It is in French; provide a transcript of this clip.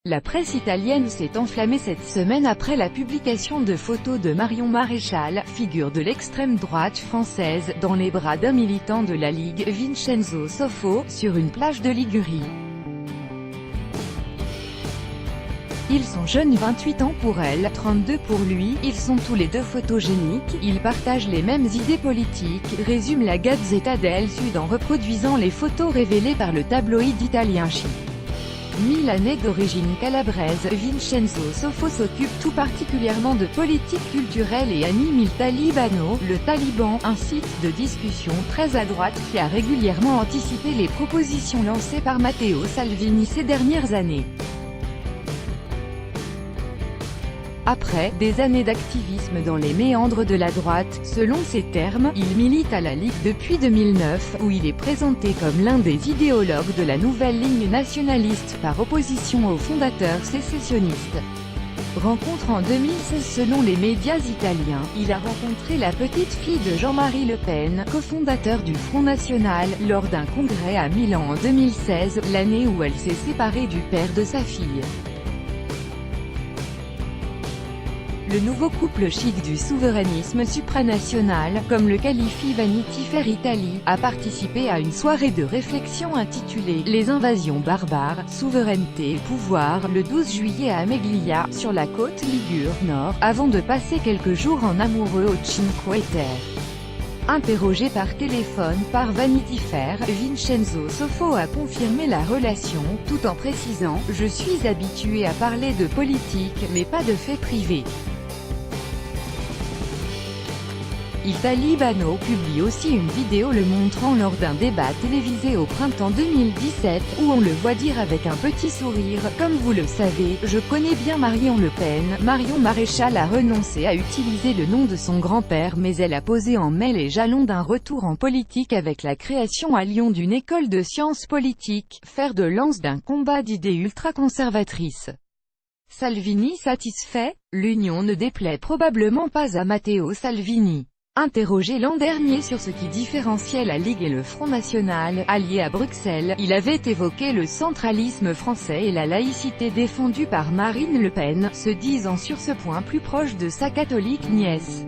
La presse italienne s'est enflammée cette semaine après la publication de photos de Marion Maréchal, figure de l'extrême droite française, dans les bras d'un militant de la Ligue, Vincenzo Soffo, sur une plage de Ligurie. Ils sont jeunes, 28 ans pour elle, 32 pour lui, ils sont tous les deux photogéniques, ils partagent les mêmes idées politiques, résume la Gazzetta del Sud en reproduisant les photos révélées par le tabloïd italien Chi. Milanais d'origine calabraise, Vincenzo Soffo s'occupe tout particulièrement de politique culturelle et anime Il Talibano, le Taliban, un site de discussion très à droite qui a régulièrement anticipé les propositions lancées par Matteo Salvini ces dernières années. Après des années d'activisme dans les méandres de la droite, selon ses termes, il milite à la Ligue depuis 2009, où il est présenté comme l'un des idéologues de la nouvelle ligne nationaliste par opposition aux fondateurs sécessionnistes. Rencontre en 2016. Selon les médias italiens, il a rencontré la petite fille de Jean-Marie Le Pen, cofondateur du Front National, lors d'un congrès à Milan en 2016, l'année où elle s'est séparée du père de sa fille. Le nouveau couple chic du souverainisme supranational, comme le qualifie Vanity Fair Italie, a participé à une soirée de réflexion intitulée « Les invasions barbares, souveraineté et pouvoir » le 12 juillet à Meglia, sur la côte Ligure Nord, avant de passer quelques jours en amoureux au Cinque Terre. Interrogé par téléphone par Vanity Fair, Vincenzo Soffo a confirmé la relation, tout en précisant « Je suis habitué à parler de politique, mais pas de faits privés ». Il Talibano publie aussi une vidéo le montrant lors d'un débat télévisé au printemps 2017, où on le voit dire avec un petit sourire « Comme vous le savez, je connais bien Marion Le Pen ». Marion Maréchal a renoncé à utiliser le nom de son grand-père, mais elle a posé en mai les jalons d'un retour en politique avec la création à Lyon d'une école de sciences politiques, fer de lance d'un combat d'idées ultra-conservatrices. Salvini satisfait? L'union ne déplaît probablement pas à Matteo Salvini. Interrogé l'an dernier sur ce qui différenciait la Ligue et le Front National, alliés à Bruxelles, il avait évoqué le centralisme français et la laïcité défendue par Marine Le Pen, se disant sur ce point plus proche de sa catholique nièce.